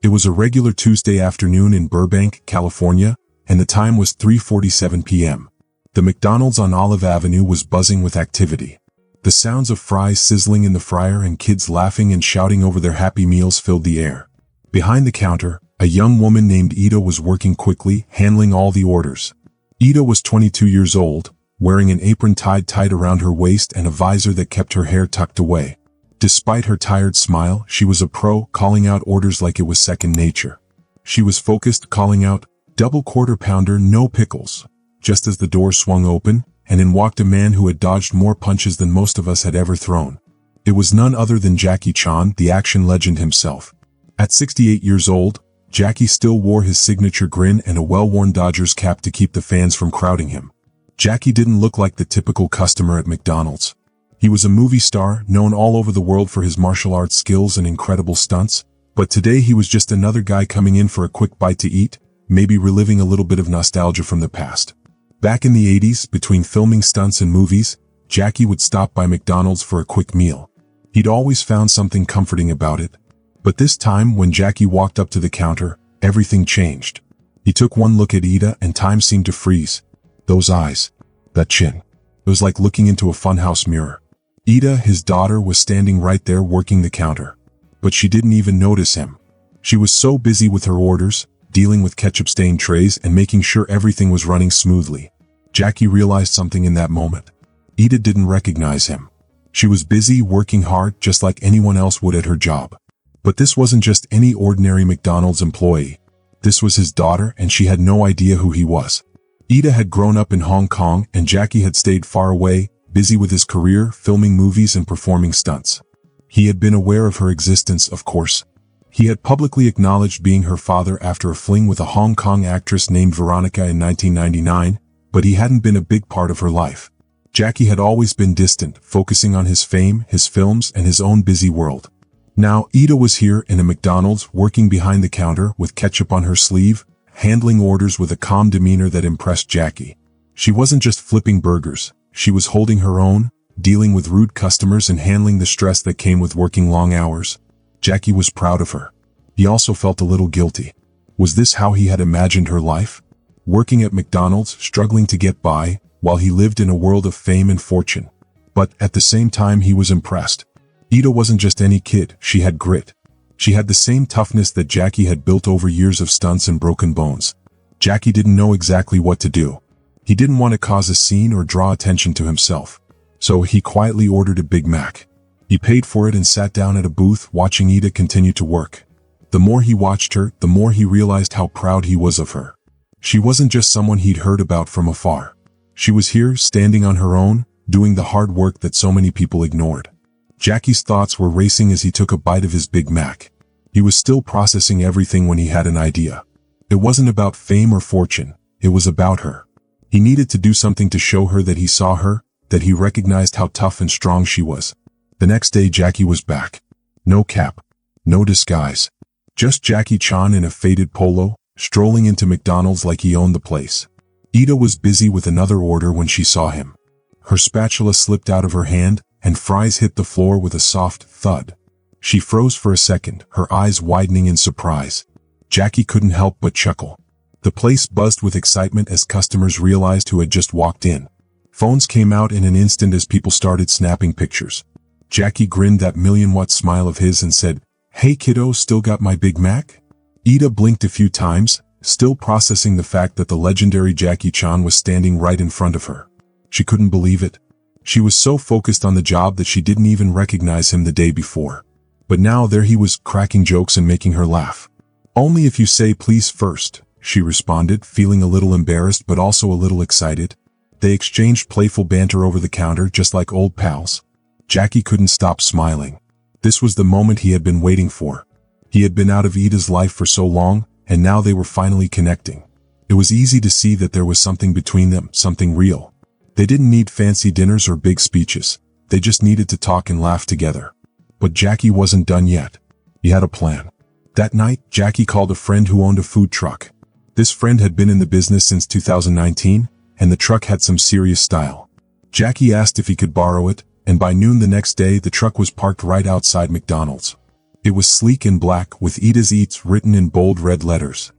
It was a regular Tuesday afternoon in Burbank, California, and the time was 3:47 p.m. The McDonald's on Olive Avenue was buzzing with activity. The sounds of fries sizzling in the fryer and kids laughing and shouting over their happy meals filled the air. Behind the counter, a young woman named Ida was working quickly, handling all the orders. Ida was 22 years old, wearing an apron tied tight around her waist and a visor that kept her hair tucked away. Despite her tired smile, she was a pro, calling out orders like it was second nature. She was focused, calling out, "Double quarter pounder, no pickles," just as the door swung open, and in walked a man who had dodged more punches than most of us had ever thrown. It was none other than Jackie Chan, the action legend himself. At 68 years old, Jackie still wore his signature grin and a well-worn Dodgers cap to keep the fans from crowding him. Jackie didn't look like the typical customer at McDonald's. He was a movie star, known all over the world for his martial arts skills and incredible stunts, but today he was just another guy coming in for a quick bite to eat, maybe reliving a little bit of nostalgia from the past. Back in the 80s, between filming stunts and movies, Jackie would stop by McDonald's for a quick meal. He'd always found something comforting about it. But this time, when Jackie walked up to the counter, everything changed. He took one look at Ida and time seemed to freeze. Those eyes. That chin. It was like looking into a funhouse mirror. Ida, his daughter, was standing right there working the counter. But she didn't even notice him. She was so busy with her orders, dealing with ketchup-stained trays and making sure everything was running smoothly. Jackie realized something in that moment. Ida didn't recognize him. She was busy working hard just like anyone else would at her job. But this wasn't just any ordinary McDonald's employee. This was his daughter, and she had no idea who he was. Ida had grown up in Hong Kong, and Jackie had stayed far away, busy with his career, filming movies and performing stunts. He had been aware of her existence, of course. He had publicly acknowledged being her father after a fling with a Hong Kong actress named Veronica in 1999, but he hadn't been a big part of her life. Jackie had always been distant, focusing on his fame, his films, and his own busy world. Now, Ida was here in a McDonald's, working behind the counter with ketchup on her sleeve, handling orders with a calm demeanor that impressed Jackie. She wasn't just flipping burgers. She was holding her own, dealing with rude customers and handling the stress that came with working long hours. Jackie was proud of her. He also felt a little guilty. Was this how he had imagined her life? Working at McDonald's, struggling to get by, while he lived in a world of fame and fortune. But at the same time he was impressed. Ida wasn't just any kid, she had grit. She had the same toughness that Jackie had built over years of stunts and broken bones. Jackie didn't know exactly what to do. He didn't want to cause a scene or draw attention to himself. So he quietly ordered a Big Mac. He paid for it and sat down at a booth, watching Ida continue to work. The more he watched her, the more he realized how proud he was of her. She wasn't just someone he'd heard about from afar. She was here, standing on her own, doing the hard work that so many people ignored. Jackie's thoughts were racing as he took a bite of his Big Mac. He was still processing everything when he had an idea. It wasn't about fame or fortune. It was about her. He needed to do something to show her that he saw her, that he recognized how tough and strong she was. The next day Jackie was back. No cap. No disguise. Just Jackie Chan in a faded polo, strolling into McDonald's like he owned the place. Ida was busy with another order when she saw him. Her spatula slipped out of her hand, and fries hit the floor with a soft thud. She froze for a second, her eyes widening in surprise. Jackie couldn't help but chuckle. The place buzzed with excitement as customers realized who had just walked in. Phones came out in an instant as people started snapping pictures. Jackie grinned that million-watt smile of his and said, "Hey kiddo, still got my Big Mac?" Ida blinked a few times, still processing the fact that the legendary Jackie Chan was standing right in front of her. She couldn't believe it. She was so focused on the job that she didn't even recognize him the day before. But now there he was, cracking jokes and making her laugh. "Only if you say please first," she responded, feeling a little embarrassed but also a little excited. They exchanged playful banter over the counter just like old pals. Jackie couldn't stop smiling. This was the moment he had been waiting for. He had been out of Ida's life for so long, and now they were finally connecting. It was easy to see that there was something between them, something real. They didn't need fancy dinners or big speeches. They just needed to talk and laugh together. But Jackie wasn't done yet. He had a plan. That night, Jackie called a friend who owned a food truck. This friend had been in the business since 2019, and the truck had some serious style. Jackie asked if he could borrow it, and by noon the next day the truck was parked right outside McDonald's. It was sleek and black with Ida's Eats written in bold red letters.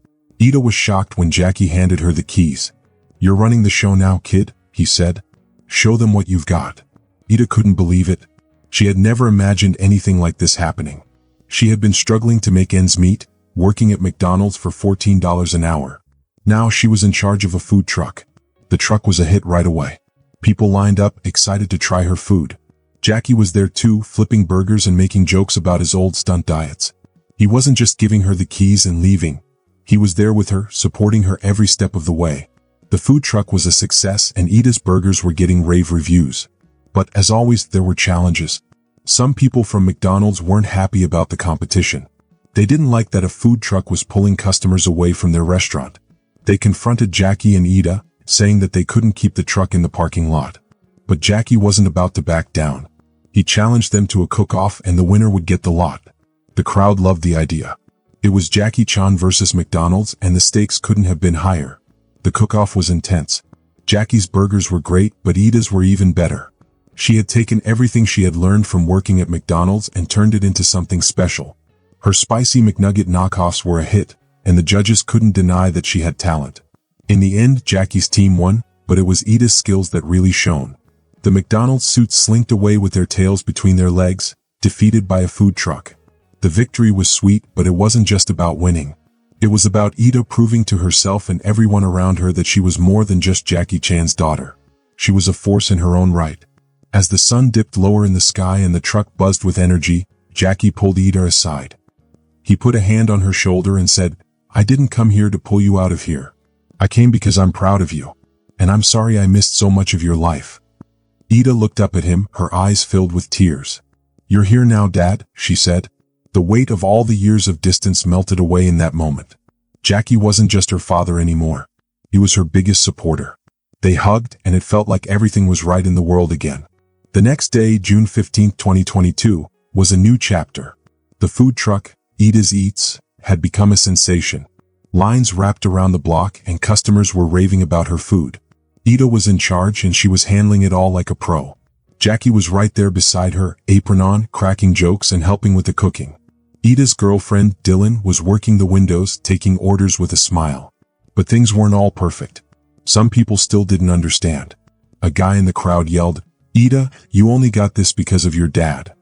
Ida was shocked when Jackie handed her the keys. "You're running the show now, kid," he said. "Show them what you've got." Ida couldn't believe it. She had never imagined anything like this happening. She had been struggling to make ends meet, working at McDonald's for $14 an hour. Now she was in charge of a food truck. The truck was a hit right away. People lined up, excited to try her food. Jackie was there too, flipping burgers and making jokes about his old stunt diets. He wasn't just giving her the keys and leaving. He was there with her, supporting her every step of the way. The food truck was a success and Ida's burgers were getting rave reviews. But as always, there were challenges. Some people from McDonald's weren't happy about the competition. They didn't like that a food truck was pulling customers away from their restaurant. They confronted Jackie and Ida, saying that they couldn't keep the truck in the parking lot. But Jackie wasn't about to back down. He challenged them to a cook-off and the winner would get the lot. The crowd loved the idea. It was Jackie Chan versus McDonald's and the stakes couldn't have been higher. The cook-off was intense. Jackie's burgers were great, but Ida's were even better. She had taken everything she had learned from working at McDonald's and turned it into something special. Her spicy McNugget knockoffs were a hit, and the judges couldn't deny that she had talent. In the end, Jackie's team won, but it was Ida's skills that really shone. The McDonald's suits slinked away with their tails between their legs, defeated by a food truck. The victory was sweet, but it wasn't just about winning. It was about Ida proving to herself and everyone around her that she was more than just Jackie Chan's daughter. She was a force in her own right. As the sun dipped lower in the sky and the truck buzzed with energy, Jackie pulled Ida aside. He put a hand on her shoulder and said, "I didn't come here to pull you out of here. I came because I'm proud of you. And I'm sorry I missed so much of your life." Ida looked up at him, her eyes filled with tears. "You're here now, Dad," she said. The weight of all the years of distance melted away in that moment. Jackie wasn't just her father anymore. He was her biggest supporter. They hugged, and it felt like everything was right in the world again. The next day, June 15, 2022, was a new chapter. The food truck, Ida's Eats, had become a sensation. Lines wrapped around the block and customers were raving about her food. Ida was in charge and she was handling it all like a pro. Jackie was right there beside her, apron on, cracking jokes and helping with the cooking. Ida's girlfriend, Dylan, was working the windows, taking orders with a smile. But things weren't all perfect. Some people still didn't understand. A guy in the crowd yelled, "Ida, you only got this because of your dad."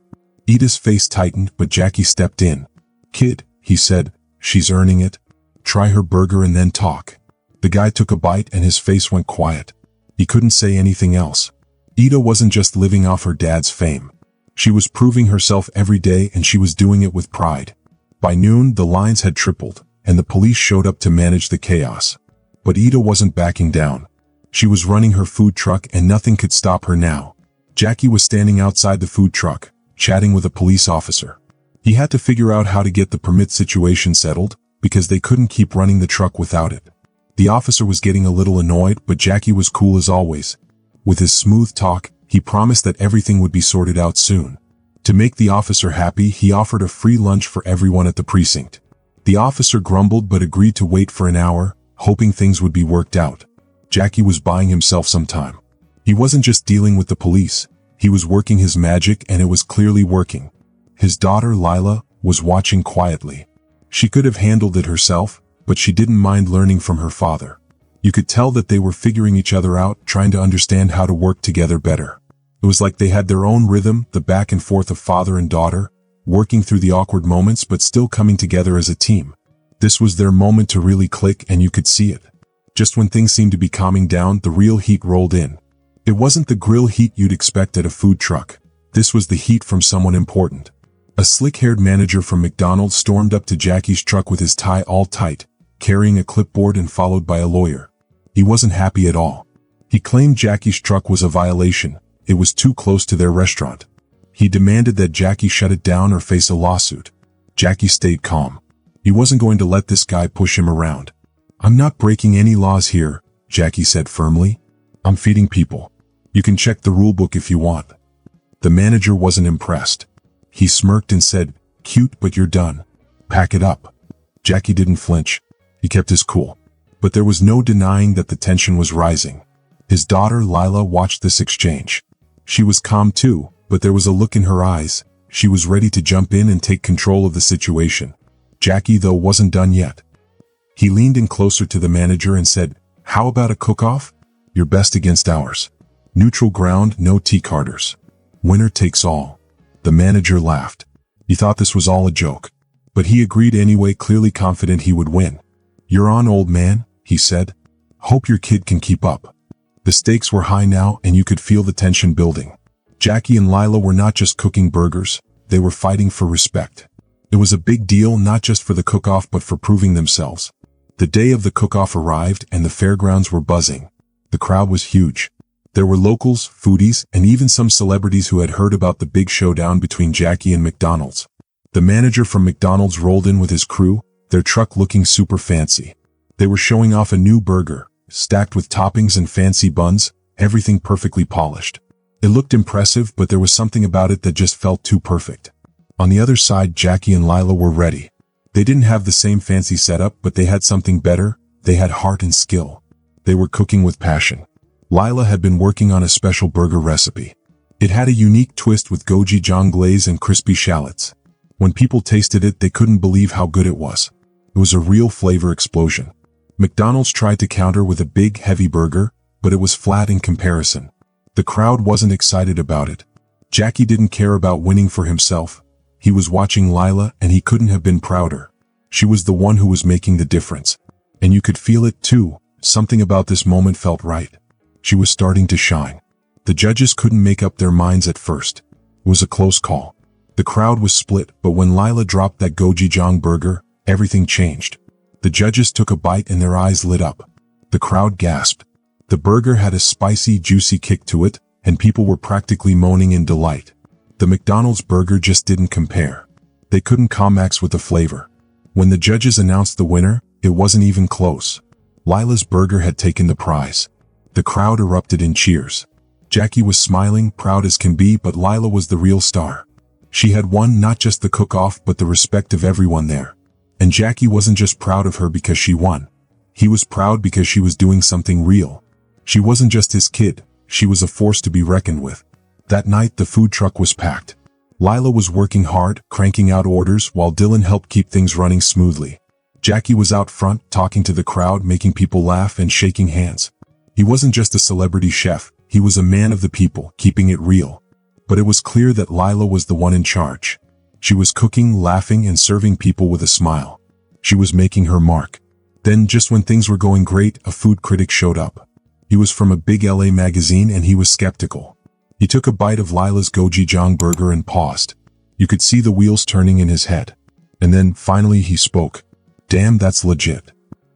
Ida's face tightened, but Jackie stepped in. "Kid," he said, "she's earning it. Try her burger and then talk." The guy took a bite and his face went quiet. He couldn't say anything else. Ida wasn't just living off her dad's fame. She was proving herself every day and she was doing it with pride. By noon, the lines had tripled, and the police showed up to manage the chaos. But Ida wasn't backing down. She was running her food truck and nothing could stop her now. Jackie was standing outside the food truck, chatting with a police officer. He had to figure out how to get the permit situation settled, because they couldn't keep running the truck without it. The officer was getting a little annoyed, but Jackie was cool as always. With his smooth talk, he promised that everything would be sorted out soon. To make the officer happy, he offered a free lunch for everyone at the precinct. The officer grumbled but agreed to wait for an hour, hoping things would be worked out. Jackie was buying himself some time. He wasn't just dealing with the police, he was working his magic and it was clearly working. His daughter, Lila, was watching quietly. She could have handled it herself, but she didn't mind learning from her father. You could tell that they were figuring each other out, trying to understand how to work together better. It was like they had their own rhythm, the back and forth of father and daughter, working through the awkward moments but still coming together as a team. This was their moment to really click and you could see it. Just when things seemed to be calming down, the real heat rolled in. It wasn't the grill heat you'd expect at a food truck. This was the heat from someone important. A slick-haired manager from McDonald's stormed up to Jackie's truck with his tie all tight, carrying a clipboard and followed by a lawyer. He wasn't happy at all. He claimed Jackie's truck was a violation. It was too close to their restaurant. He demanded that Jackie shut it down or face a lawsuit. Jackie stayed calm. He wasn't going to let this guy push him around. "I'm not breaking any laws here," Jackie said firmly. "I'm feeding people. You can check the rule book if you want." The manager wasn't impressed. He smirked and said, "Cute, but you're done. Pack it up." Jackie didn't flinch. He kept his cool. But there was no denying that the tension was rising. His daughter, Lila, watched this exchange. She was calm too, but there was a look in her eyes. She was ready to jump in and take control of the situation. Jackie, though, wasn't done yet. He leaned in closer to the manager and said, "How about a cook-off? Your best against ours. Neutral ground, no T-Carters. Winner takes all." The manager laughed. He thought this was all a joke. But he agreed anyway, clearly confident he would win. "You're on, old man," he said. "Hope your kid can keep up." The stakes were high now, and you could feel the tension building. Jackie and Lila were not just cooking burgers, they were fighting for respect. It was a big deal, not just for the cook-off but for proving themselves. The day of the cook-off arrived and the fairgrounds were buzzing. The crowd was huge. There were locals, foodies, and even some celebrities who had heard about the big showdown between Jackie and McDonald's. The manager from McDonald's rolled in with his crew, their truck looking super fancy. They were showing off a new burger, stacked with toppings and fancy buns, everything perfectly polished. It looked impressive, but there was something about it that just felt too perfect. On the other side, Jackie and Lila were ready. They didn't have the same fancy setup, but they had something better. They had heart and skill. They were cooking with passion. Lila had been working on a special burger recipe. It had a unique twist with gochujang glaze and crispy shallots. When people tasted it, they couldn't believe how good it was. It was a real flavor explosion. McDonald's tried to counter with a big, heavy burger, but it was flat in comparison. The crowd wasn't excited about it. Jackie didn't care about winning for himself. He was watching Lila, and he couldn't have been prouder. She was the one who was making the difference. And you could feel it too. Something about this moment felt right. She was starting to shine. The judges couldn't make up their minds at first. It was a close call. The crowd was split, but when Lila dropped that gochujang burger, everything changed. The judges took a bite and their eyes lit up. The crowd gasped. The burger had a spicy, juicy kick to it, and people were practically moaning in delight. The McDonald's burger just didn't compare. They couldn't comax with the flavor. When the judges announced the winner, it wasn't even close. Lila's burger had taken the prize. The crowd erupted in cheers. Jackie was smiling, proud as can be, but Lila was the real star. She had won not just the cook-off but the respect of everyone there. And Jackie wasn't just proud of her because she won. He was proud because she was doing something real. She wasn't just his kid, she was a force to be reckoned with. That night the food truck was packed. Lila was working hard, cranking out orders, while Dylan helped keep things running smoothly. Jackie was out front, talking to the crowd, making people laugh and shaking hands. He wasn't just a celebrity chef, he was a man of the people, keeping it real. But it was clear that Lila was the one in charge. She was cooking, laughing, and serving people with a smile. She was making her mark. Then, just when things were going great, a food critic showed up. He was from a big LA magazine and he was skeptical. He took a bite of Lila's gochujang burger and paused. You could see the wheels turning in his head. And then, finally, he spoke. "Damn, that's legit."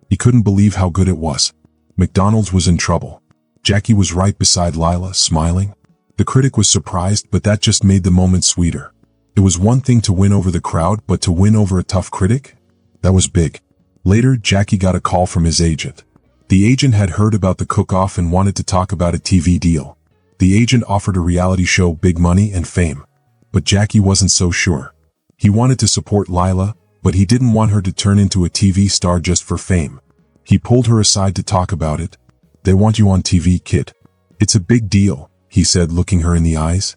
He couldn't believe how good it was. McDonald's was in trouble. Jackie was right beside Lila, smiling. The critic was surprised, but that just made the moment sweeter. It was one thing to win over the crowd, but to win over a tough critic? That was big. Later, Jackie got a call from his agent. The agent had heard about the cook-off and wanted to talk about a TV deal. The agent offered a reality show, big money and fame. But Jackie wasn't so sure. He wanted to support Lila, but he didn't want her to turn into a TV star just for fame. He pulled her aside to talk about it. "They want you on TV, kid. It's a big deal," he said, looking her in the eyes.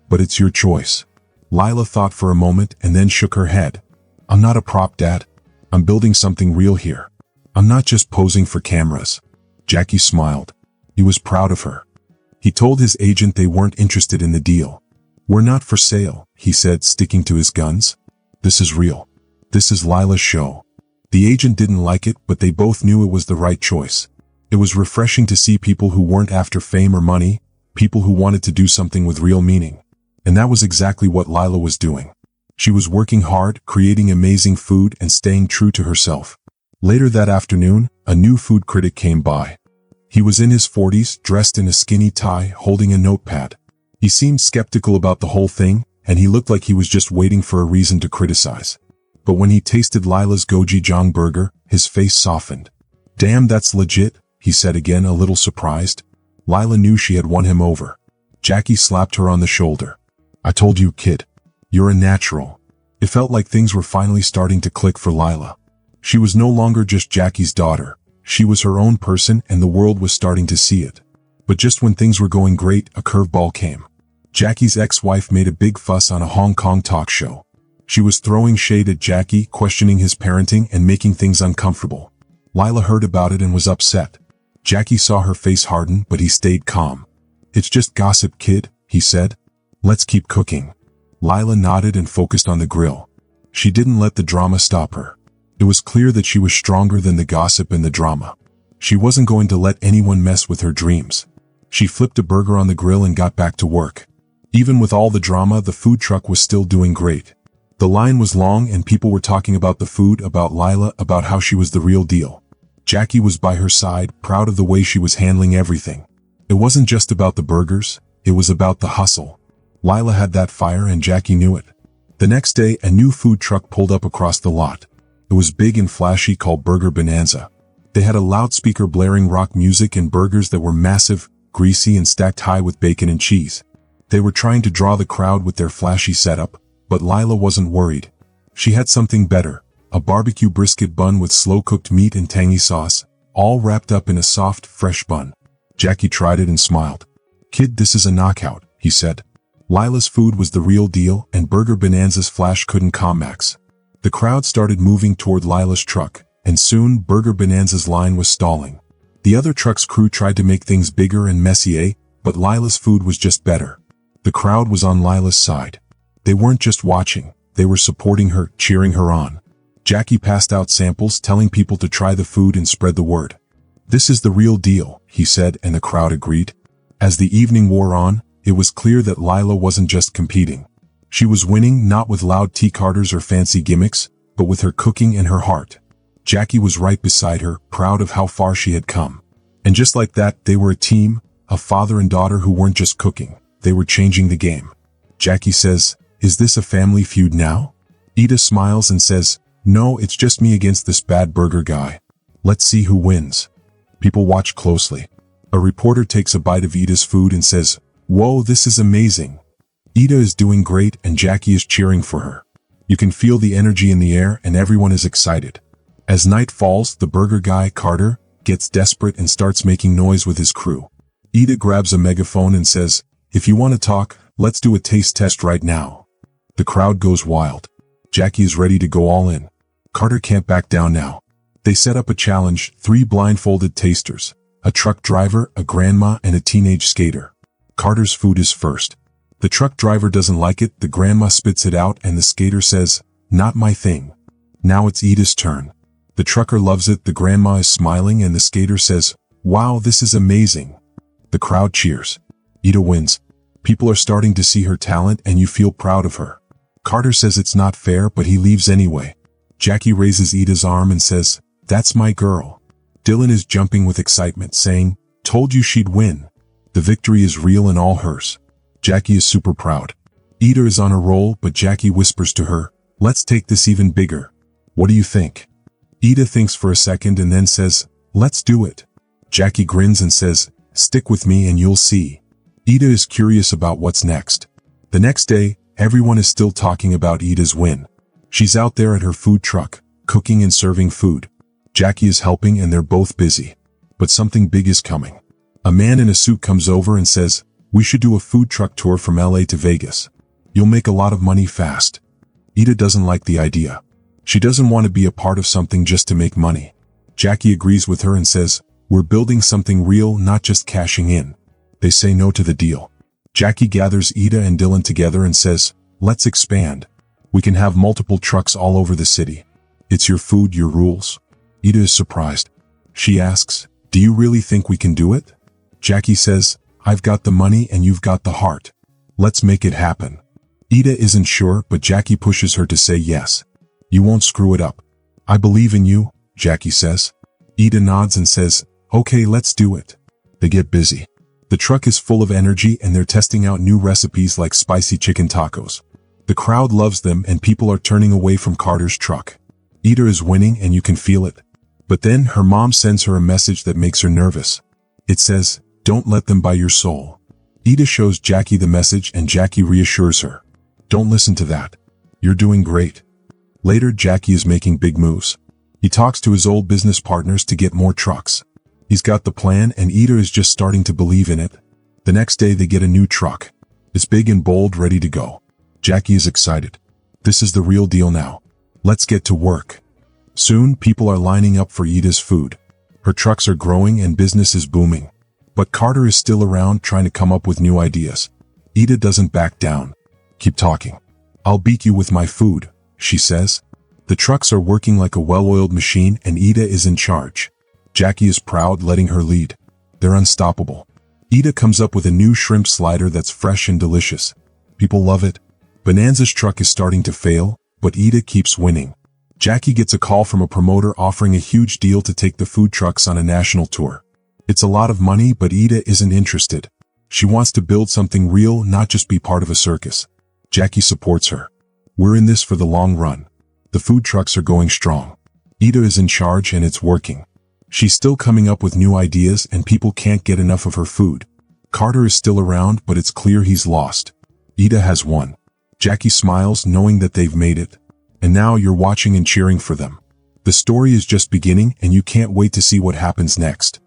"But it's your choice." Lila thought for a moment and then shook her head. "I'm not a prop, Dad. I'm building something real here. I'm not just posing for cameras." Jackie smiled. He was proud of her. He told his agent they weren't interested in the deal. "We're not for sale," he said, sticking to his guns. "This is real. This is Lila's show." The agent didn't like it, but they both knew it was the right choice. It was refreshing to see people who weren't after fame or money, people who wanted to do something with real meaning. And that was exactly what Lila was doing. She was working hard, creating amazing food, and staying true to herself. Later that afternoon, a new food critic came by. He was in his 40s, dressed in a skinny tie, holding a notepad. He seemed skeptical about the whole thing, and he looked like he was just waiting for a reason to criticize. But when he tasted Lila's gochujang burger, his face softened. "Damn, that's legit," he said again, a little surprised. Lila knew she had won him over. Jackie slapped her on the shoulder. "I told you, kid. You're a natural." It felt like things were finally starting to click for Lila. She was no longer just Jackie's daughter. She was her own person, and the world was starting to see it. But just when things were going great, a curveball came. Jackie's ex-wife made a big fuss on a Hong Kong talk show. She was throwing shade at Jackie, questioning his parenting and making things uncomfortable. Lila heard about it and was upset. Jackie saw her face harden, but he stayed calm. "It's just gossip, kid," he said. "Let's keep cooking." Lila nodded and focused on the grill. She didn't let the drama stop her. It was clear that she was stronger than the gossip and the drama. She wasn't going to let anyone mess with her dreams. She flipped a burger on the grill and got back to work. Even with all the drama, the food truck was still doing great. The line was long and people were talking about the food, about Lila, about how she was the real deal. Jackie was by her side, proud of the way she was handling everything. It wasn't just about the burgers, it was about the hustle. Lila had that fire and Jackie knew it. The next day, a new food truck pulled up across the lot. It was big and flashy, called Burger Bonanza. They had a loudspeaker blaring rock music and burgers that were massive, greasy and stacked high with bacon and cheese. They were trying to draw the crowd with their flashy setup, but Lila wasn't worried. She had something better, a barbecue brisket bun with slow-cooked meat and tangy sauce, all wrapped up in a soft, fresh bun. Jackie tried it and smiled. "Kid, this is a knockout," he said. Lila's food was the real deal, and Burger Bonanza's flash couldn't commax. The crowd started moving toward Lila's truck, and soon Burger Bonanza's line was stalling. The other truck's crew tried to make things bigger and messier, but Lila's food was just better. The crowd was on Lila's side. They weren't just watching, they were supporting her, cheering her on. Jackie passed out samples, telling people to try the food and spread the word. "This is the real deal," he said, and the crowd agreed. As the evening wore on, it was clear that Lila wasn't just competing. She was winning, not with loud tea carters or fancy gimmicks, but with her cooking and her heart. Jackie was right beside her, proud of how far she had come. And just like that, they were a team, a father and daughter who weren't just cooking, they were changing the game. Jackie says, "Is this a family feud now?" Ida smiles and says, "No, it's just me against this bad burger guy. Let's see who wins." People watch closely. A reporter takes a bite of Ida's food and says, "Whoa, this is amazing." Ida is doing great and Jackie is cheering for her. You can feel the energy in the air and everyone is excited. As night falls, the burger guy, Carter, gets desperate and starts making noise with his crew. Ida grabs a megaphone and says, "If you want to talk, let's do a taste test right now." The crowd goes wild. Jackie is ready to go all in. Carter can't back down now. They set up a challenge, 3 blindfolded tasters, a truck driver, a grandma, and a teenage skater. Carter's food is first. The truck driver doesn't like it, the grandma spits it out, and the skater says, "Not my thing." Now it's Ida's turn. The trucker loves it, the grandma is smiling, and the skater says, "Wow, this is amazing." The crowd cheers. Ida wins. People are starting to see her talent and you feel proud of her. Carter says it's not fair, but he leaves anyway. Jackie raises Ida's arm and says, "That's my girl." Dylan is jumping with excitement, saying, "Told you she'd win." The victory is real and all hers. Jackie is super proud. Ida is on a roll, but Jackie whispers to her, "Let's take this even bigger. What do you think?" Ida thinks for a second and then says, "Let's do it." Jackie grins and says, "Stick with me and you'll see." Ida is curious about what's next. The next day, everyone is still talking about Ida's win. She's out there at her food truck, cooking and serving food. Jackie is helping and they're both busy. But something big is coming. A man in a suit comes over and says, "We should do a food truck tour from LA to Vegas. You'll make a lot of money fast." Ida doesn't like the idea. She doesn't want to be a part of something just to make money. Jackie agrees with her and says, "We're building something real, not just cashing in." They say no to the deal. Jackie gathers Ida and Dylan together and says, "Let's expand. We can have multiple trucks all over the city. It's your food, your rules." Ida is surprised. She asks, "Do you really think we can do it?" Jackie says, "I've got the money and you've got the heart. Let's make it happen." Ida isn't sure, but Jackie pushes her to say yes. "You won't screw it up. I believe in you," Jackie says. Ida nods and says, "Okay, let's do it." They get busy. The truck is full of energy and they're testing out new recipes like spicy chicken tacos. The crowd loves them and people are turning away from Carter's truck. Ida is winning and you can feel it. But then her mom sends her a message that makes her nervous. It says, "Don't let them buy your soul." Ida shows Jackie the message and Jackie reassures her. "Don't listen to that. You're doing great." Later, Jackie is making big moves. He talks to his old business partners to get more trucks. He's got the plan and Ida is just starting to believe in it. The next day they get a new truck. It's big and bold, ready to go. Jackie is excited. This is the real deal now. Let's get to work. Soon, people are lining up for Ida's food. Her trucks are growing and business is booming. But Carter is still around trying to come up with new ideas. Ida doesn't back down. Keep talking. I'll beat you with my food, she says. The trucks are working like a well-oiled machine and Ida is in charge. Jackie is proud, letting her lead. They're unstoppable. Ida comes up with a new shrimp slider that's fresh and delicious. People love it. Bonanza's truck is starting to fail, but Ida keeps winning. Jackie gets a call from a promoter offering a huge deal to take the food trucks on a national tour. It's a lot of money, but Ida isn't interested. She wants to build something real, not just be part of a circus. Jackie supports her. We're in this for the long run. The food trucks are going strong. Ida is in charge and it's working. She's still coming up with new ideas and people can't get enough of her food. Carter is still around, but it's clear he's lost. Ida has won. Jackie smiles, knowing that they've made it. And now you're watching and cheering for them. The story is just beginning and you can't wait to see what happens next.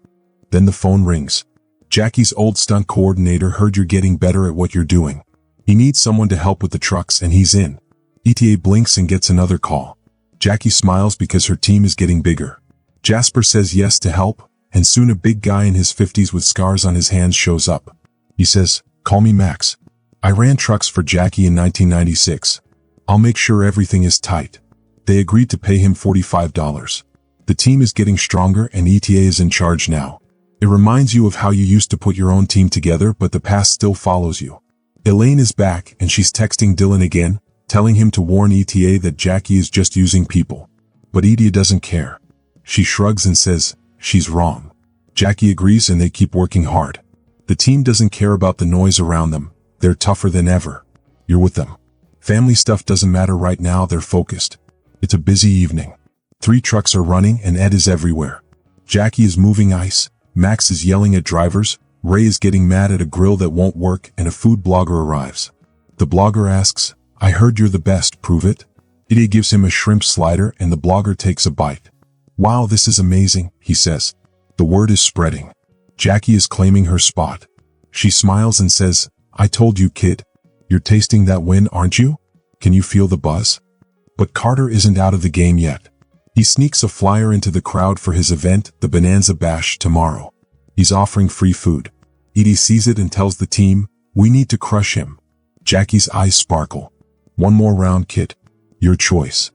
Then the phone rings. Jackie's old stunt coordinator heard you're getting better at what you're doing. He needs someone to help with the trucks and he's in. ETA blinks and gets another call. Jackie smiles because her team is getting bigger. Jasper says yes to help, and soon a big guy in his 50s with scars on his hands shows up. He says, "Call me Max. I ran trucks for Jackie in 1996. I'll make sure everything is tight." They agreed to pay him $45. The team is getting stronger and ETA is in charge now. It reminds you of how you used to put your own team together, but the past still follows you. Elaine is back and she's texting Dylan again, telling him to warn ETA that Jackie is just using people. But ETA doesn't care. She shrugs and says, she's wrong. Jackie agrees and they keep working hard. The team doesn't care about the noise around them. They're tougher than ever. You're with them. Family stuff doesn't matter right now, they're focused. It's a busy evening. 3 trucks are running and Ed is everywhere. Jackie is moving ice, Max is yelling at drivers, Ray is getting mad at a grill that won't work, and a food blogger arrives. The blogger asks, "I heard you're the best, prove it." ETA gives him a shrimp slider and the blogger takes a bite. "Wow, this is amazing," he says. The word is spreading. Jackie is claiming her spot. She smiles and says, "I told you, kid. You're tasting that win, aren't you? Can you feel the buzz?" But Carter isn't out of the game yet. He sneaks a flyer into the crowd for his event, the Bonanza Bash, tomorrow. He's offering free food. Edie sees it and tells the team, "We need to crush him." Jackie's eyes sparkle. "One more round, kid. Your choice."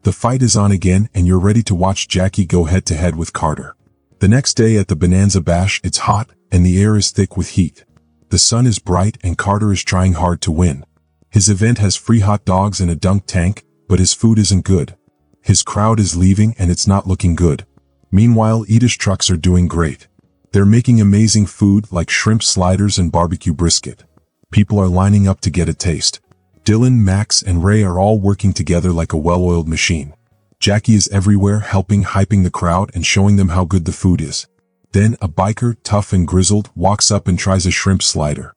The fight is on again and you're ready to watch Jackie go head to head with Carter. The next day at the Bonanza Bash, it's hot and the air is thick with heat. The sun is bright and Carter is trying hard to win. His event has free hot dogs and a dunk tank, but his food isn't good. His crowd is leaving and it's not looking good. Meanwhile, Ida's trucks are doing great. They're making amazing food like shrimp sliders and barbecue brisket. People are lining up to get a taste. Dylan, Max, and Ray are all working together like a well-oiled machine. Jackie is everywhere, helping, hyping the crowd and showing them how good the food is. Then a biker, tough and grizzled, walks up and tries a shrimp slider.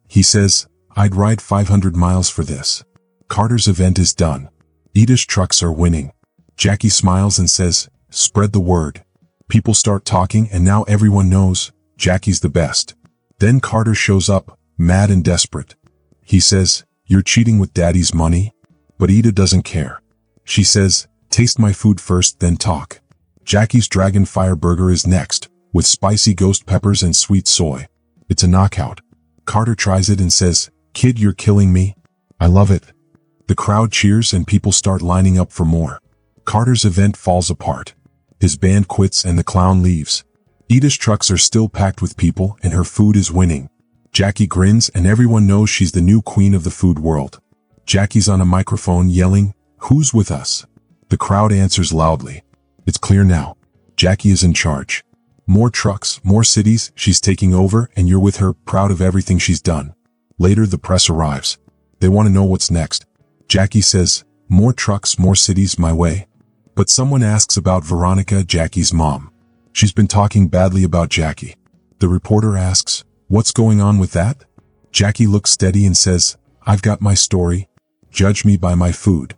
He says, "I'd ride 500 miles for this." Carter's event is done. Ida's trucks are winning. Jackie smiles and says, "Spread the word." People start talking and now everyone knows Jackie's the best. Then Carter shows up, mad and desperate. He says, "You're cheating with Daddy's money?" But Ida doesn't care. She says, "Taste my food first, then talk." Jackie's Dragon Fire Burger is next, with spicy ghost peppers and sweet soy. It's a knockout. Carter tries it and says, "Kid, you're killing me." "I love it." The crowd cheers and people start lining up for more. Carter's event falls apart. His band quits and the clown leaves. Ida's trucks are still packed with people and her food is winning. Jackie grins and everyone knows she's the new queen of the food world. Jackie's on a microphone yelling, "Who's with us?" The crowd answers loudly. It's clear now. Jackie is in charge. More trucks, more cities, she's taking over and you're with her, proud of everything she's done. Later the press arrives. They want to know what's next. Jackie says, "More trucks, more cities, my way." But someone asks about Veronica, Jackie's mom. She's been talking badly about Jackie. The reporter asks, "What's going on with that?" Jackie looks steady and says, "I've got my story. Judge me by my food."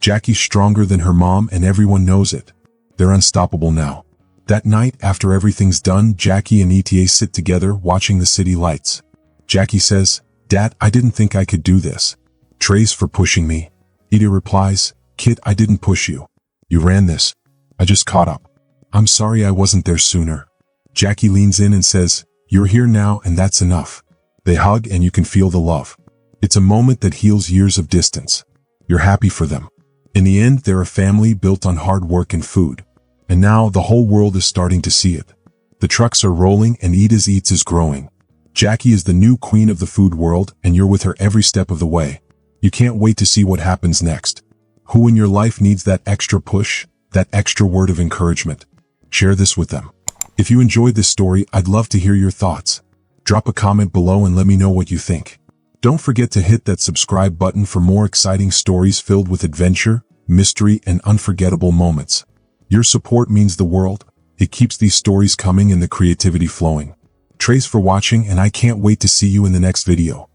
Jackie's stronger than her mom and everyone knows it. They're unstoppable now. That night, after everything's done, Jackie and ETA sit together watching the city lights. Jackie says, Dad, I didn't think I could do this. Trace for pushing me. Ida replies, Kid, I didn't push you. You ran this. I just caught up. I'm sorry I wasn't there sooner. Jackie leans in and says, You're here now and that's enough. They hug and you can feel the love. It's a moment that heals years of distance. You're happy for them. In the end, they're a family built on hard work and food. And now the whole world is starting to see it. The trucks are rolling and Ida's Eats is growing. Jackie is the new queen of the food world and you're with her every step of the way. You can't wait to see what happens next. Who in your life needs that extra push, that extra word of encouragement? Share this with them. If you enjoyed this story, I'd love to hear your thoughts. Drop a comment below and let me know what you think. Don't forget to hit that subscribe button for more exciting stories filled with adventure, mystery, and unforgettable moments. Your support means the world. It keeps these stories coming and the creativity flowing. Trace for watching, and I can't wait to see you in the next video.